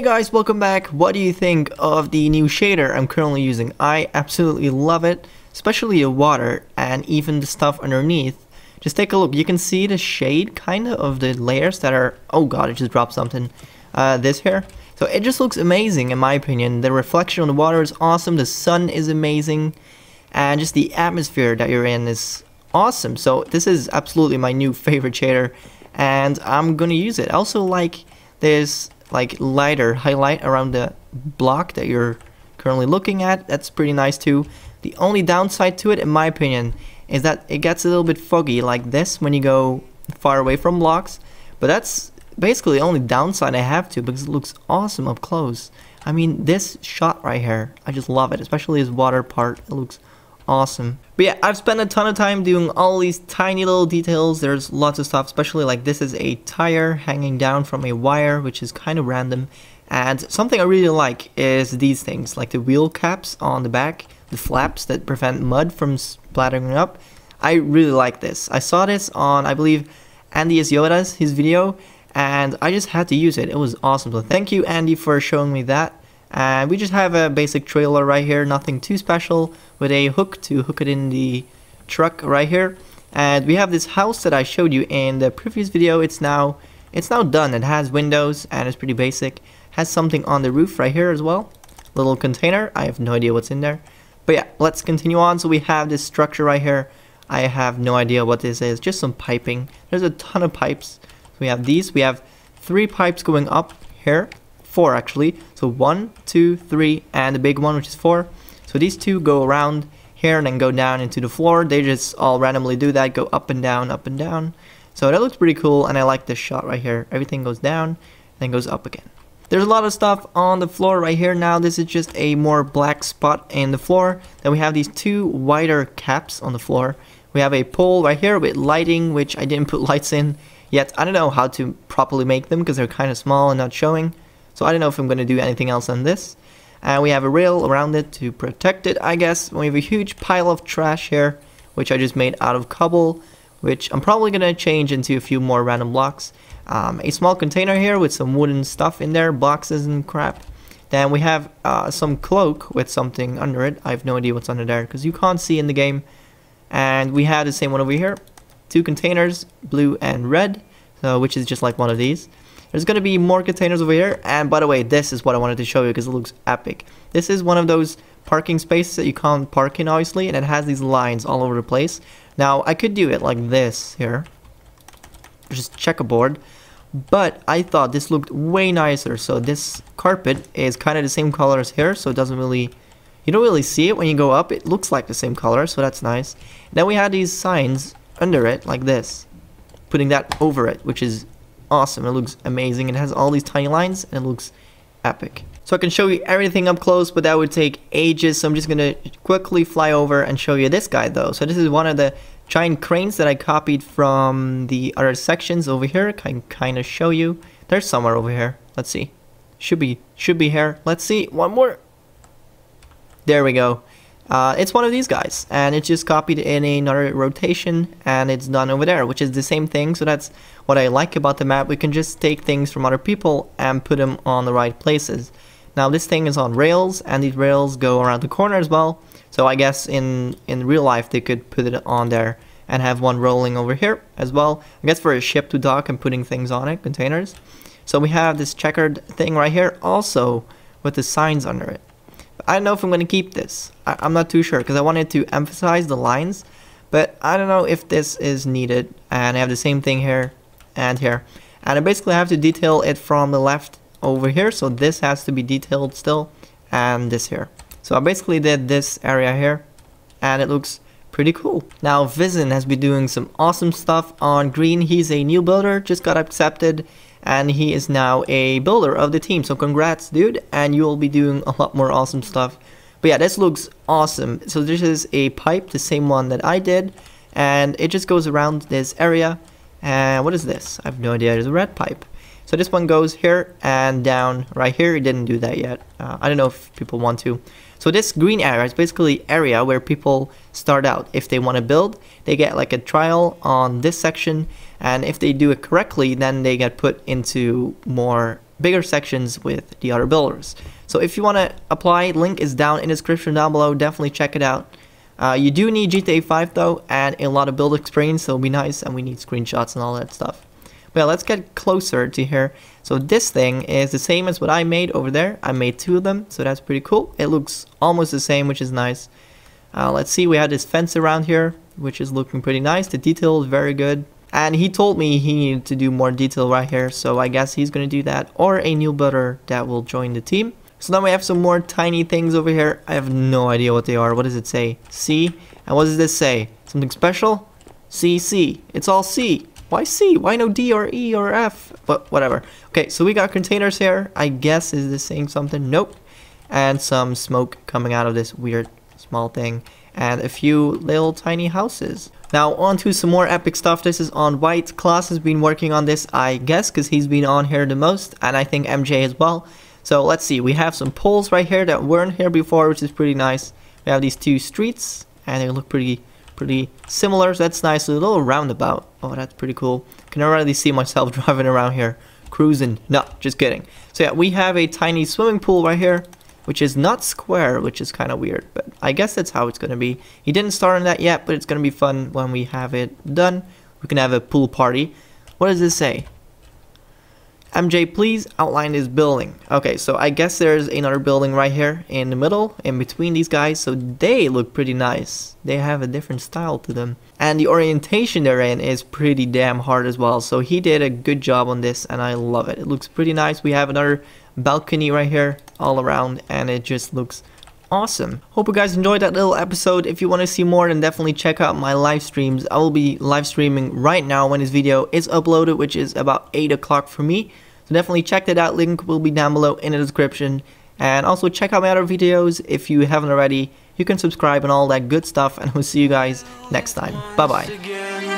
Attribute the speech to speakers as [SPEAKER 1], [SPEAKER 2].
[SPEAKER 1] guys, welcome back. What do you think of the new shader I'm currently using? I absolutely love it, especially the water and even the stuff underneath. Just take a look. You can see the shade kind of the layers that are, oh god, it just dropped something. This here. So it just looks amazing in my opinion. The reflection on the water is awesome, the sun is amazing, and just the atmosphere that you're in is awesome. So this is absolutely my new favorite shader and I'm gonna use it. I also like this lighter highlight around the block that you're currently looking at. That's pretty nice too. The only downside to it, in my opinion, is that it gets a little bit foggy like this when you go far away from blocks. But that's basically the only downside I have to, because it looks awesome up close. I mean, this shot right here, I just love it, especially this water part. It looks awesome. But yeah, I've spent a ton of time doing all these tiny little details. There's lots of stuff, especially like this is a tire hanging down from a wire, which is kind of random. And something I really like is these things, like the wheel caps on the back, the flaps that prevent mud from splattering up. I really like this. I saw this on, I believe, Andy is Yoda's, his video, and I just had to use it. It was awesome. So thank you, Andy, for showing me that. And we just have a basic trailer right here, nothing too special, with a hook to hook it in the truck right here. And we have this house that I showed you in the previous video. It's now done. It has windows and it's pretty basic. Has something on the roof right here as well. Little container. I have no idea what's in there. But yeah, let's continue on. So we have this structure right here. I have no idea what this is. Just some piping. There's a ton of pipes. So we have these. We have 3 pipes going up here. 4 actually. So 1, 2, 3, and the big one, which is 4. So these 2 go around here and then go down into the floor. They just all randomly do that, go up and down, up and down. So that looks pretty cool, and I like this shot right here. Everything goes down, then goes up again. There's a lot of stuff on the floor right here now. This is just a more black spot in the floor. Then we have these 2 wider caps on the floor. We have a pole right here with lighting, which I didn't put lights in yet. I don't know how to properly make them because they're kind of small and not showing. So I don't know if I'm going to do anything else on this. And we have a rail around it to protect it, I guess. We have a huge pile of trash here, which I just made out of cobble, which I'm probably going to change into a few more random blocks. A small container here with some wooden stuff in there, boxes and crap. Then we have some cloak with something under it. I have no idea what's under there because you can't see in the game. And we have the same one over here. 2 containers, blue and red, so which is just like one of these. There's going to be more containers over here, and by the way, this is what I wanted to show you because it looks epic. This is one of those parking spaces that you can't park in, obviously, and it has these lines all over the place. Now, I could do it like this here, just checkerboard, but I thought this looked way nicer. So this carpet is kind of the same color as here, so it doesn't really, you don't really see it when you go up. It looks like the same color, so that's nice. Then we had these signs under it, like this, putting that over it, which is awesome. It looks amazing. It has all these tiny lines and it looks epic. So I can show you everything up close, but that would take ages, so I'm just gonna quickly fly over and show you this guy though. So this is one of the giant cranes that I copied from the other sections over here. I can kind of show you. There's somewhere over here. Let's see. Should be here. Let's see. One more. There we go. It's one of these guys, and it's just copied in another rotation, and it's done over there, which is the same thing. So that's what I like about the map. We can just take things from other people and put them on the right places. Now this thing is on rails, and these rails go around the corner as well. So I guess in real life they could put it on there and have one rolling over here as well. I guess for a ship to dock and putting things on it, containers. So we have this checkered thing right here also with the signs under it. I don't know if I'm going to keep this. I'm not too sure because I wanted to emphasize the lines, but I don't know if this is needed. And I have the same thing here and here. And I basically have to detail it from the left over here. So this has to be detailed still, and this here. So I basically did this area here, and it looks pretty cool. Now Vizen has been doing some awesome stuff on green. He's a new builder, just got accepted, and he is now a builder of the team. So congrats, dude, and you'll be doing a lot more awesome stuff. But yeah, this looks awesome. So this is a pipe, the same one that I did, and it just goes around this area. And what is this? I have no idea. There's a red pipe. So this one goes here and down right here. It didn't do that yet. I don't know if people want to. So this green area is basically area where people start out. If they want to build, they get like a trial on this section, and if they do it correctly, then they get put into more bigger sections with the other builders. So if you want to apply, link is down in the description down below. Definitely check it out. You do need GTA 5 though, and a lot of build experience, so it'll be nice, and we need screenshots and all that stuff. But yeah, let's get closer to here. So this thing is the same as what I made over there. I made 2 of them, so that's pretty cool. It looks almost the same, which is nice. Let's see, we had this fence around here, which is looking pretty nice. The detail is very good. And he told me he needed to do more detail right here, so I guess he's going to do that, or a new builder that will join the team. So now we have some more tiny things over here. I have no idea what they are. What does it say? C? And what does this say? Something special? C, C. It's all C. Why C? Why no D or E or F? But whatever. Okay, so we got containers here. I guess, is this saying something? Nope. And some smoke coming out of this weird small thing. And a few little tiny houses. Now on to some more epic stuff. This is on white. Klaus has been working on this, I guess, because he's been on here the most. And I think MJ as well. So let's see. We have some poles right here that weren't here before, which is pretty nice. We have these 2 streets. And they look pretty similar, so that's nice. A little roundabout. Oh, that's pretty cool. Can already see myself driving around here, cruising. No, just kidding. So yeah, we have a tiny swimming pool right here, which is not square, which is kind of weird, but I guess that's how it's gonna be. He didn't start on that yet, but it's gonna be fun when we have it done. We can have a pool party. What does this say? MJ, please outline this building. Okay, so I guess there's another building right here in the middle, in between these guys, so they look pretty nice. They have a different style to them. And the orientation they're in is pretty damn hard as well, so he did a good job on this, and I love it. It looks pretty nice. We have another balcony right here all around, and it just looks awesome. Hope you guys enjoyed that little episode. If you want to see more, then definitely check out my live streams. I will be live streaming right now when this video is uploaded, which is about 8 o'clock for me. So definitely check that out. Link will be down below in the description. And also check out my other videos if you haven't already. You can subscribe and all that good stuff. And we'll see you guys next time. Bye bye.